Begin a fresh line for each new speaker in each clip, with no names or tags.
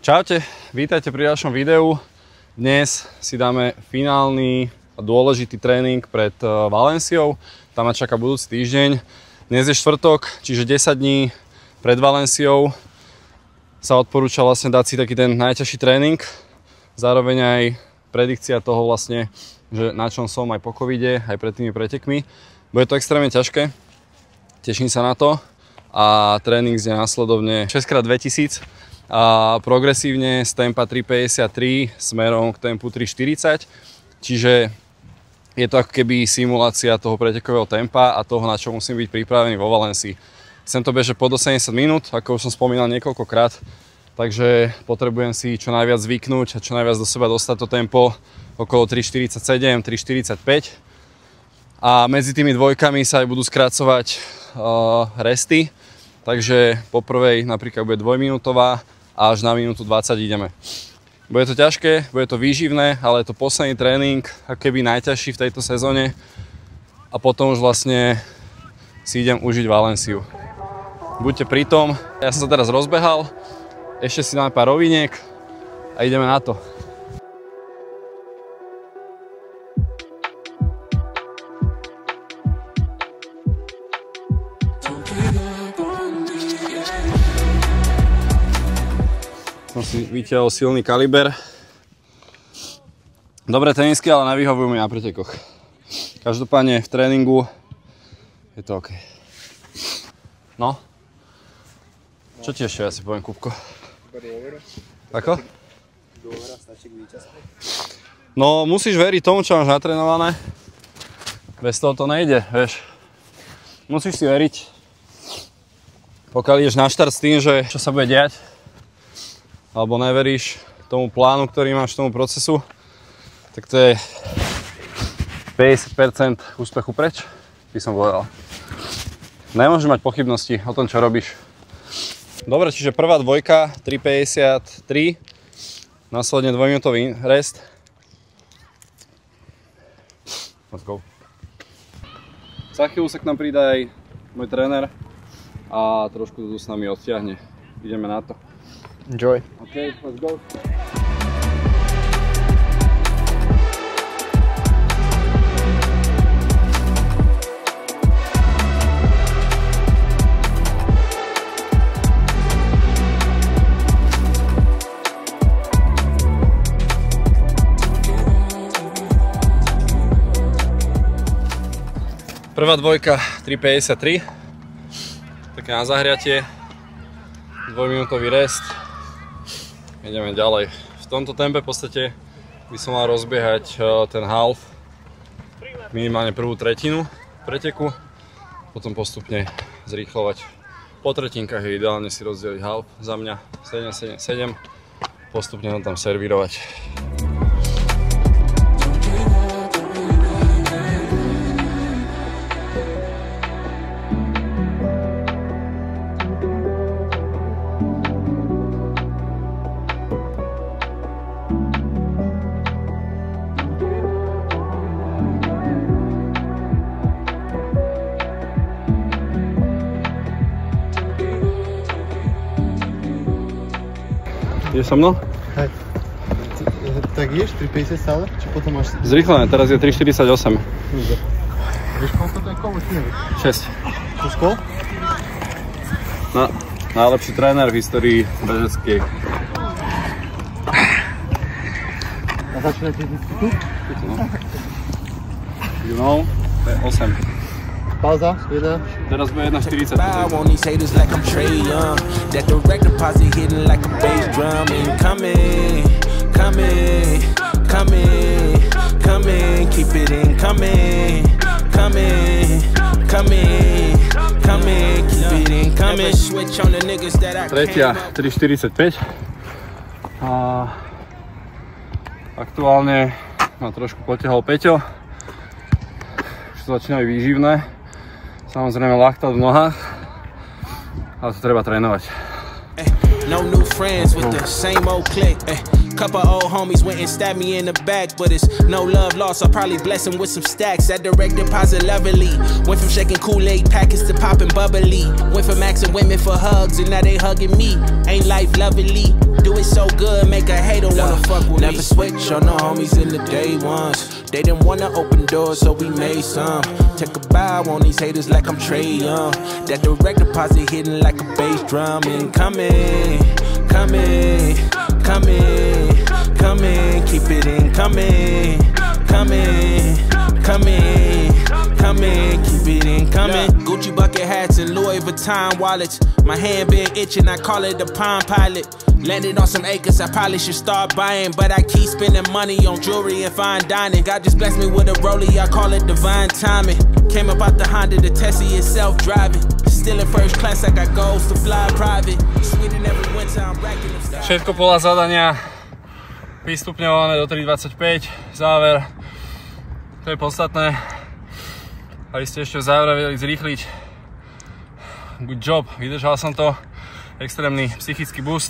Čaute, vítajte pri ďalšom videu. Dnes si dáme finálny a dôležitý tréning pred Valenciou. Tam ma čaká budúci týždeň. Dnes je štvrtok, čiže 10 dní pred Valenciou sa odporúča vlastne dať si taký ten najťažší tréning. Zároveň aj predikcia toho vlastne, že na čom som aj po covide, aj pred tými pretekmi. Bude to extrémne ťažké, teším sa na to a tréning je následovne 6x2000 a progresívne z tempa 3.53 smerom k tempu 3.40, čiže je to ako keby simulácia toho pretekového tempa a toho, na čo musím byť pripravený vo Valencii. Chcem to bežať pod 80 minút, ako už som spomínal niekoľkokrát, takže potrebujem si čo najviac zvyknúť a čo najviac do seba dostať to tempo okolo 3.47, 3.45 a medzi tými dvojkami sa aj budú skracovať resty, takže po prvej napríklad bude 2-minútová a až na minútu 20 ideme. Bude to ťažké, bude to výživné, ale je to posledný tréning, ako keby najťažší v tejto sezóne a potom už vlastne si idem užiť Valenciu. Buďte pri tom, ja som sa teraz rozbehal, ešte si dáme pár roviniek a ideme na to. Som si vytiahol silný kaliber. Dobré tenisky, ale nevyhovujú mi na pretekoch. Každopádne v tréningu je to OK. No? Čo ti ešte ja si poviem, Kupko? Ako? No, musíš veriť tomu, čo máš natrénované. Bez toho to nejde, vieš. Musíš si veriť. Pokiaľ ideš na štart s tým, že čo sa bude diať, alebo neveríš tomu plánu, ktorý máš, tomu procesu, tak to je 50% úspechu preč, by som povedal. Nemôžeš mať pochybnosti o tom, čo robíš. Dobre, čiže prvá dvojka, 3.53, následne 2-minútový rest. Let's go. Za chvíľu sa k nám pridá aj môj tréner a trošku to s nami odtiahne. Ideme na to.
Enjoy.
Okay, let's go. Prvá dvojka 3.53, také na zahriatie, 2-minútový rest. Ideme ďalej. V tomto tempe v podstate by som mal rozbiehať ten half, minimálne prvú tretinu preteku, potom postupne zrýchlovať. Po tretinkách je ideálne si rozdeliť half, za mňa 7, postupne ho tam servírovať. Ideš so mnou?
Hej. Tak ideš 3.50 stále? Či potom máš...
Zrýchlené, teraz je 3.48.
Vieš, koľko to je kolo?
6.
6 kol?
No, najlepší tréner v histórii bežeckej.
A začínate vždycky tu?
You know, to je 8.
Pauza, 1.
Teraz bude 1.40.
On these haters like I'm Trey Young. That direct deposit hitting like a bass drum. And coming, coming, coming, coming. Keep it in coming, coming, coming, coming. Keep it in coming. Switch on the niggas that I
Tretia 3.45. A aktuálne ma trošku potiahol Peťo. Už to začína byť výživné. Samozrejme laktát v nohách, ale to treba trénovať.
No new friends with the same old clique. Couple old homies went and stabbed me in the back, but it's no love lost. I'll probably bless them with some stacks. That direct deposit lovely. Went from shaking Kool-Aid packets to popping bubbly. Went from asking women for hugs and now they hugging me. Ain't life lovely? do it so good, make a hater wanna fuck with me. Never switch on the homies in the day ones. They didn't wanna open doors, so we made some. Take a bow on these haters like I'm Trae Young. That direct deposit hitting like a bass drum. Incoming, coming, coming, coming, keep it incoming, coming, coming, coming, keep it incoming. Gucci bucket hats and Louis Vuitton wallets. My hand been itching, I call it the Palm Pilot. Landed on some acres, I probably should start buying, but I keep spending money on jewelry and fine dining. God just blessed me with a rollie, I call it divine timing. Came up out the Honda, the Tessie is self-driving. Still in first class, I got goals to fly private. Sweden every winter, I'm racking them stars.
Všetko podľa zadania, vystupňované do 3.25, záver. To je podstatné, aby ste ešte v závere vedeli zrýchliť. Good job, vydržal som to. Extrémny psychický boost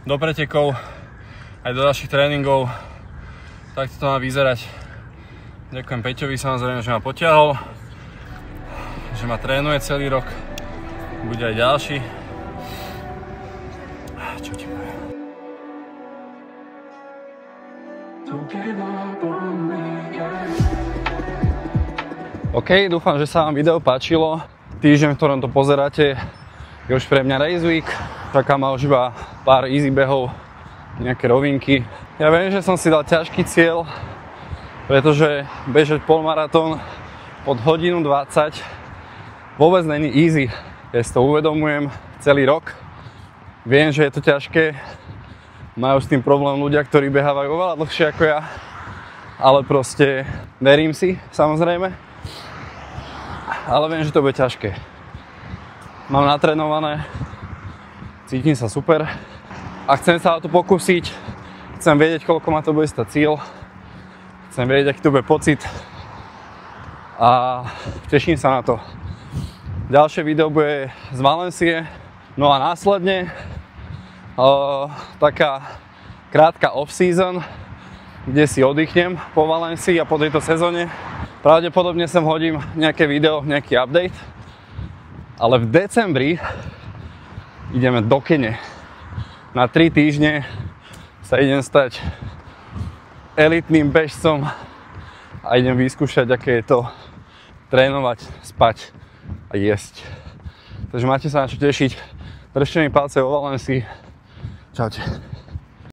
do pretekov, aj do ďalších tréningov. Takto to má vyzerať. Ďakujem Peťovi samozrejme, že ma potiahol, že ma trénuje celý rok. Bude aj ďalší. Čo ti poviem? OK, dúfam, že sa vám video páčilo. Týždeň, v ktorom to pozeráte, je už pre mňa Race Week. Čaká ma už iba pár easy behov, nejaké rovinky. Ja viem, že som si dal ťažký cieľ, pretože bežať polmaratón pod hodinu 20 vôbec není easy. Ja si to uvedomujem celý rok. Viem, že je to ťažké. Majú s tým problém ľudia, ktorí behávajú oveľa dlhšie ako ja. Ale proste verím si, samozrejme. Ale viem, že to bude ťažké. Mám natrénované, cítim sa super a chcem sa o to pokúsiť. Chcem vedieť, koľko ma to bude stať cieľ. Chcem vedieť, aký to bude pocit a teším sa na to. Ďalšie video bude z Valencie, no a následne taká krátka off-season, kde si oddychnem po Valencii a po tejto sezóne. Pravdepodobne sem hodím nejaké video, nejaký update. Ale v decembri ideme do Kene. Na 3 týždne sa idem stať elitným bežcom a idem vyskúšať, aké je to trénovať, spať a jesť. Takže máte sa na čo tešiť. Držte mi palce vo Valencii. Čaute.